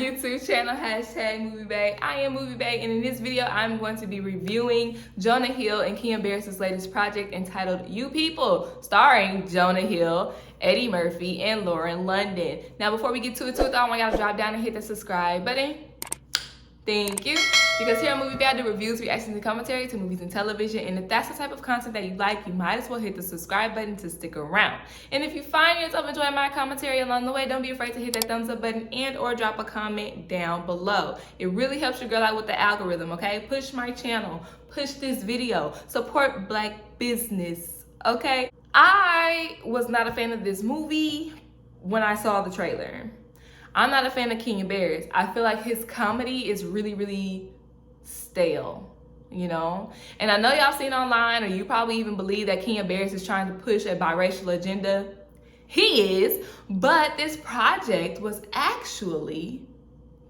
YouTube channel, #MovieBae. I am MovieBae, and in this video, I'm going to be reviewing Jonah Hill and Kenya Barris' latest project entitled You People, starring Jonah Hill, Eddie Murphy, and Lauren London. Now, before we get to it, I want y'all to drop down and hit the subscribe button. Thank you. Because here on MovieBae, I do reviews, reactions, and commentary to movies and television. And if that's the type of content that you like, you might as well hit the subscribe button to stick around. And if you find yourself enjoying my commentary along the way, don't be afraid to hit that thumbs up button and or drop a comment down below. It really helps your girl out with the algorithm, okay? Push my channel, push this video, support Black business, okay? I was not a fan of this movie when I saw the trailer. I'm not a fan of Kenya Barris. I feel like his comedy is really stale, you know? And I know y'all seen online, or you probably even believe that Kenya Barris is trying to push a biracial agenda. He is, but this project was actually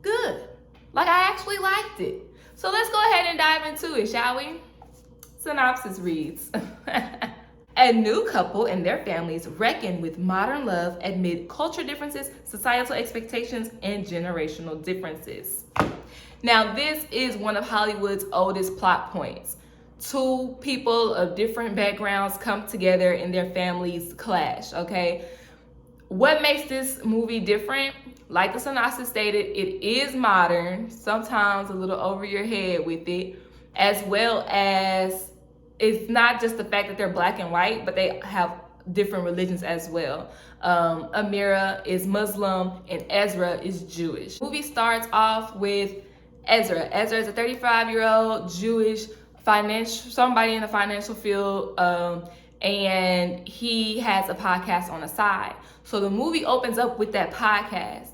good. Like, I actually liked it. So let's go ahead and dive into it, shall we? Synopsis reads. A new couple and their families reckon with modern love amid culture differences, societal expectations, and generational differences. Now, this is one of Hollywood's oldest plot points. Two people of different backgrounds come together and their families clash, okay? What makes this movie different? Like the synopsis stated, it is modern, sometimes a little over your head with it, as well as it's not just the fact that they're black and white, but they have different religions as well. Amira is Muslim and Ezra is Jewish. The movie starts off with Ezra. Ezra is a 35-year-old Jewish somebody in the financial field, and he has a podcast on the side. So the movie opens up with that podcast.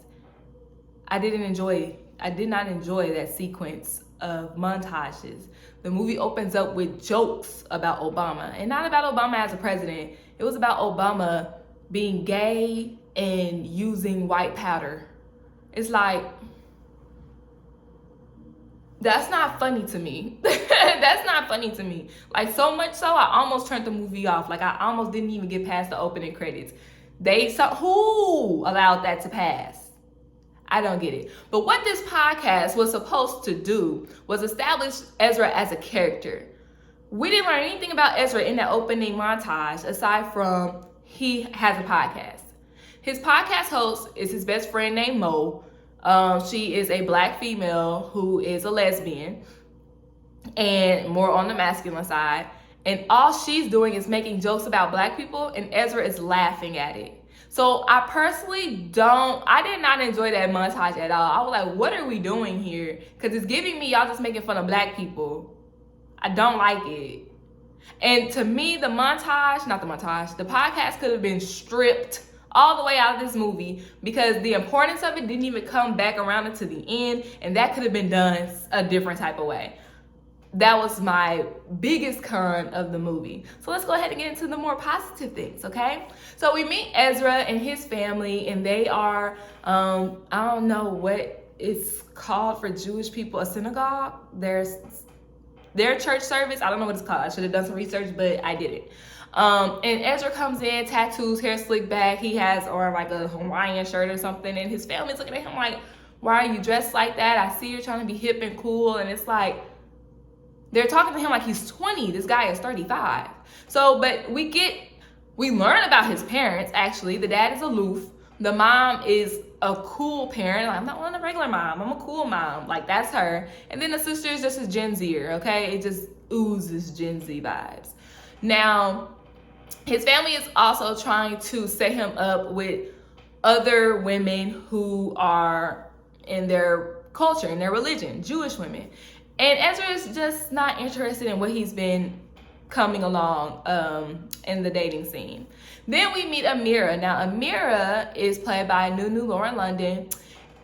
I did not enjoy that sequence of montages. The movie opens up with jokes about Obama, and not about Obama as a president. It was about Obama being gay and using white powder. It's like, that's not funny to me. That's not funny to me. Like, so much so, I almost turned the movie off. Like, I almost didn't even get past the opening credits. Who allowed that to pass? I don't get it. But what this podcast was supposed to do was establish Ezra as a character. We didn't learn anything about Ezra in that opening montage aside from he has a podcast. His podcast host is his best friend named Mo. She is a black female who is a lesbian and more on the masculine side. And all she's doing is making jokes about black people, and Ezra is laughing at it. So I personally I did not enjoy that montage at all. I was like, what are we doing here? Because it's giving me y'all just making fun of black people. I don't like it. And to me, the podcast could have been stripped all the way out of this movie, because the importance of it didn't even come back around until the end, and that could have been done a different type of way. That was my biggest con of the movie. So let's go ahead and get into the more positive things, okay? So we meet Ezra and his family, and they are, I don't know what it's called for Jewish people, a synagogue. Their church service, I don't know what it's called. I should have done some research, but I didn't. And Ezra comes in, tattoos, hair slicked back. He has on like a Hawaiian shirt or something, and his family's looking at him like, why are you dressed like that? I see you're trying to be hip and cool, and it's like, they're talking to him like he's 20. This guy is 35. So, but we learn about his parents, actually. The dad is aloof. The mom is a cool parent. I'm not one of the regular mom. I'm a cool mom. Like, that's her. And then the sister is just a Gen Zer, okay? It just oozes Gen Z vibes. Now, his family is also trying to set him up with other women who are in their culture, in their religion, Jewish women. And Ezra is just not interested in what he's been coming along in the dating scene. Then we meet Amira. Now, Amira is played by Lauren London,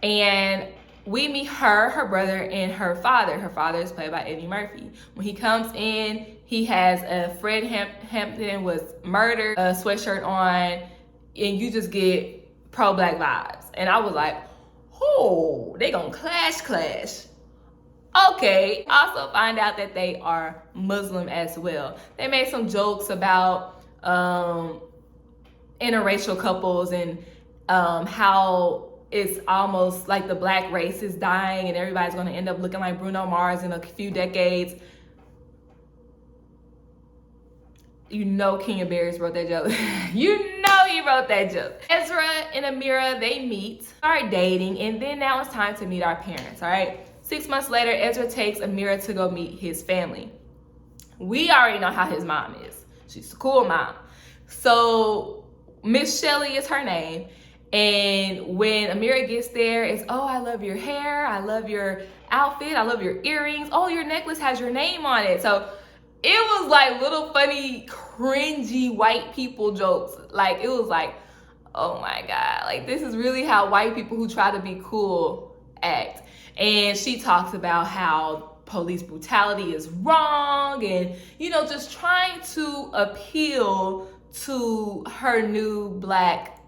and we meet her brother, and her father. Her father is played by Eddie Murphy. When he comes in, he has a Fred Hampton was murdered sweatshirt on, and you just get pro-black vibes. And I was like, oh, they gonna clash. Okay. Also find out that they are Muslim as well. They made some jokes about interracial couples and how it's almost like the black race is dying and everybody's going to end up looking like Bruno Mars in a few decades. You know Kenya Barris wrote that joke. You know he wrote that joke. Ezra and Amira, they meet, start dating, and then now it's time to meet our parents, all right? 6 months later, Ezra takes Amira to go meet his family. We already know how his mom is. She's a cool mom. So Miss Shelley is her name. And when Amira gets there, it's, oh, I love your hair. I love your outfit. I love your earrings. Oh, your necklace has your name on it. So it was like little funny, cringy white people jokes. Like, it was like, oh my God, like this is really how white people who try to be cool act. And she talks about how police brutality is wrong and, you know, just trying to appeal to her new black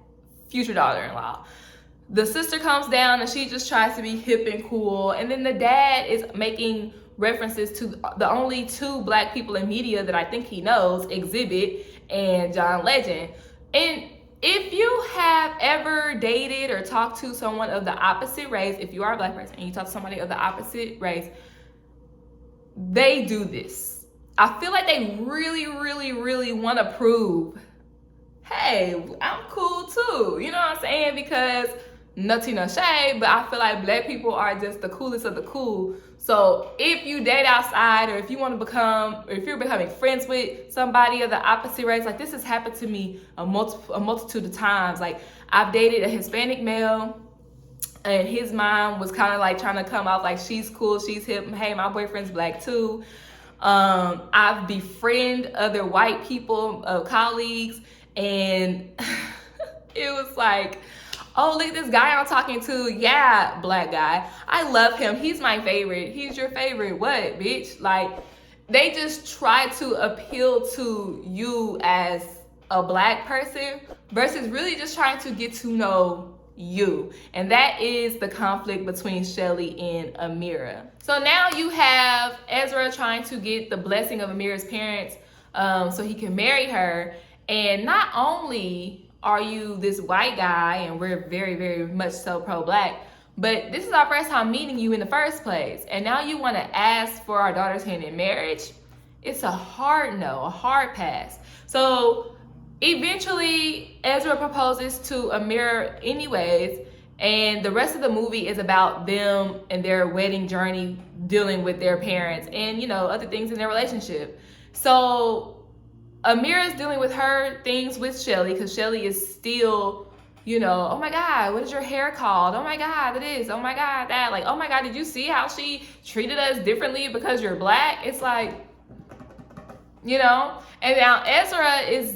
future daughter-in-law. The sister comes down and she just tries to be hip and cool. And then the dad is making references to the only 2 black people in media that I think he knows, Exhibit and John Legend. And if you have ever dated or talked to someone of the opposite race, if you are a black person and you talk to somebody of the opposite race, they do this. I feel like they really, really, really want to prove, hey, I'm cool too. You know what I'm saying? Because no tea, no shade, but I feel like black people are just the coolest of the cool. So if you date outside, or if you want to become, or if you're becoming friends with somebody of the opposite race, like this has happened to me a multitude of times. Like I've dated a Hispanic male and his mom was kind of like trying to come out like she's cool, she's hip. Hey, my boyfriend's black too. I've befriended other white people, colleagues, and it was like, oh, look at this guy I'm talking to. Yeah, black guy. I love him. He's my favorite. He's your favorite. What, bitch? Like, they just try to appeal to you as a black person versus really just trying to get to know you. And that is the conflict between Shelley and Amira. So now you have Ezra trying to get the blessing of Amira's parents so he can marry her. And not only are you this white guy, and we're very, very much so pro-black, but this is our first time meeting you in the first place. And now you want to ask for our daughter's hand in marriage? It's a hard no, a hard pass. So eventually, Ezra proposes to Amira anyways, and the rest of the movie is about them and their wedding journey, dealing with their parents and, you know, other things in their relationship. So Amira's dealing with her things with Shelley, because Shelley is still, you know, oh my God, what is your hair called? Oh my God, this, oh my God, that. Like, oh my God, did you see how she treated us differently because you're black? It's like, you know. And now Ezra is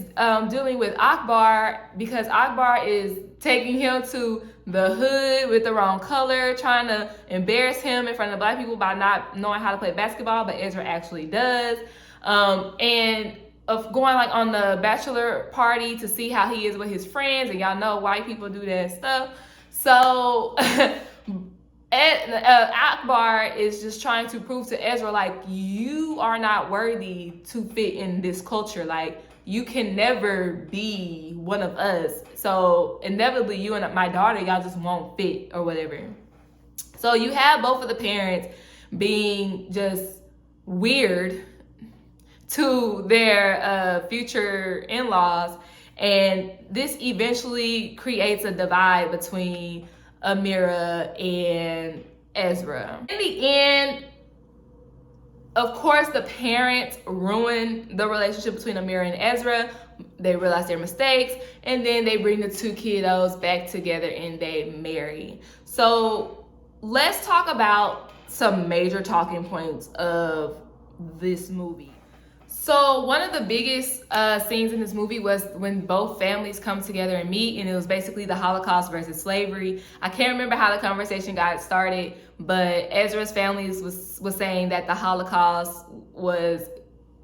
dealing with Akbar because Akbar is taking him to the hood with the wrong color, trying to embarrass him in front of black people by not knowing how to play basketball, but Ezra actually does. And of going like on the bachelor party to see how he is with his friends, and y'all know white people do that stuff. So Akbar is just trying to prove to Ezra, like, you are not worthy to fit in this culture. Like, you can never be one of us. So inevitably, you and my daughter, y'all just won't fit or whatever. So you have both of the parents being just weird to their future in-laws, and this eventually creates a divide between Amira and Ezra. In the end, of course, the parents ruin the relationship between Amira and Ezra. They realize their mistakes, and then they bring the 2 kiddos back together and they marry. So let's talk about some major talking points of this movie. So one of the biggest scenes in this movie was when both families come together and meet, and it was basically the Holocaust versus slavery. I can't remember how the conversation got started, but Ezra's family was saying that the Holocaust was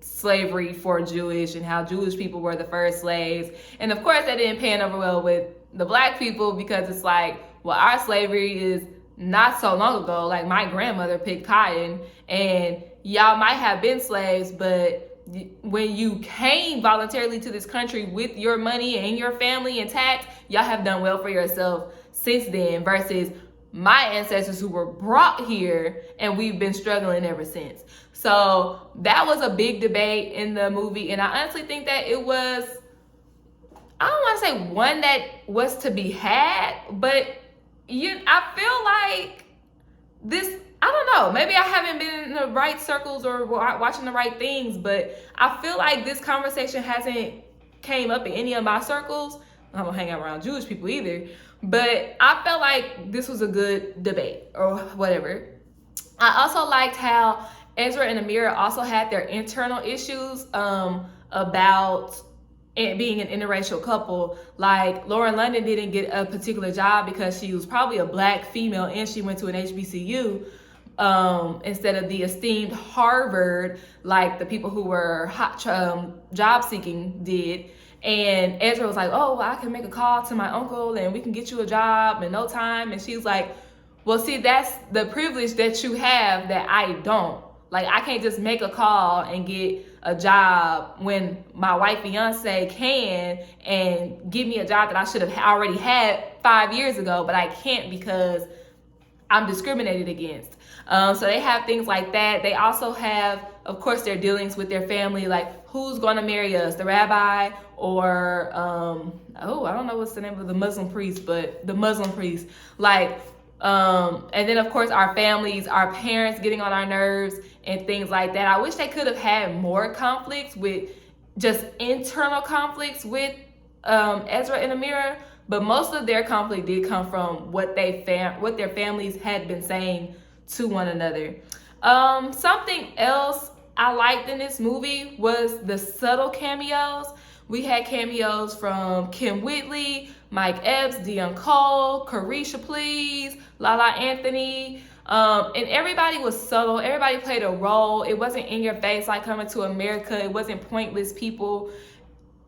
slavery for Jewish and how Jewish people were the first slaves. And of course that didn't pan over well with the black people, because it's like, well, our slavery is not so long ago. Like, my grandmother picked cotton, and y'all might have been slaves, but when you came voluntarily to this country with your money and your family intact, y'all have done well for yourself since then versus my ancestors who were brought here and we've been struggling ever since. So that was a big debate in the movie, and I honestly think that it was, I don't want to say one that was to be had, but I feel like this, I don't know, maybe I haven't been in the right circles or watching the right things, but I feel like this conversation hasn't came up in any of my circles. I don't hang out around Jewish people either, but I felt like this was a good debate or whatever. I also liked how Ezra and Amira also had their internal issues about it being an interracial couple. Like Lauren London didn't get a particular job because she was probably a black female and she went to an HBCU instead of the esteemed Harvard, like the people who were job seeking did. And Ezra was like, oh, well, I can make a call to my uncle and we can get you a job in no time. And she's like, well, see, that's the privilege that you have that I don't. Like, I can't just make a call and get a job when my white fiance can and give me a job that I should have already had 5 years ago, but I can't because I'm discriminated against. So they have things like that. They also have, of course, their dealings with their family, like who's going to marry us, the rabbi or, I don't know what's the name of the Muslim priest, but the Muslim priest. Like, and then, of course, our families, our parents getting on our nerves and things like that. I wish they could have had more conflicts with just internal conflicts with Ezra and Amira, but most of their conflict did come from what their families had been saying to one another. Something else I liked in this movie was the subtle cameos. We had cameos from Kim Whitley, Mike Epps, Dion Cole, Carisha Please, Lala Anthony, and everybody was subtle. Everybody played a role. It wasn't in your face like Coming to America. It wasn't pointless people.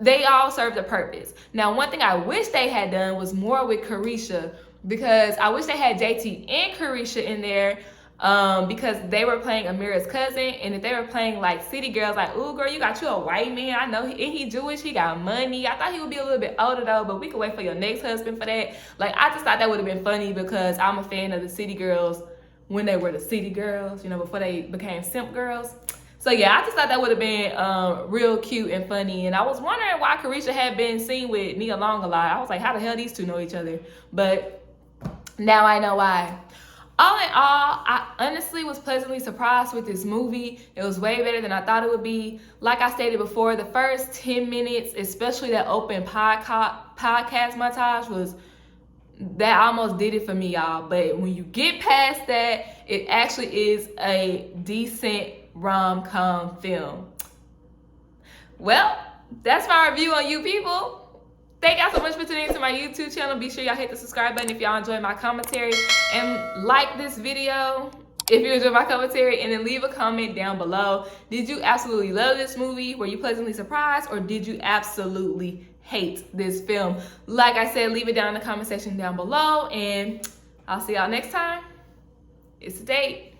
They all served a purpose. Now, one thing I wish they had done was more with Carisha, because I wish they had JT and Carisha in there, because they were playing Amira's cousin, and if they were playing like city girls, like, ooh girl, you got you a white man, I know he Jewish, he got money. I thought he would be a little bit older though, but we could wait for your next husband for that. Like, I just thought that would have been funny because I'm a fan of the city girls when they were the city girls, before they became simp girls. So yeah, I just thought that would have been real cute and funny. And I was wondering why Carisha had been seen with Nia Long a lot. I was like, how the hell these two know each other? But now I know why. All in all, I honestly was pleasantly surprised with this movie. It was way better than I thought it would be. Like I stated before, the first 10 minutes, especially that open podcast montage, that almost did it for me, y'all. But when you get past that, it actually is a decent rom-com film. Well, that's my review on You People. Thank y'all so much for tuning into my YouTube channel. Be sure y'all hit the subscribe button if y'all enjoyed my commentary, and like this video if you enjoyed my commentary, and then leave a comment down below. Did you absolutely love this movie? Were you pleasantly surprised, or did you absolutely hate this film? Like I said, leave it down in the comment section down below, and I'll see y'all next time. It's a date.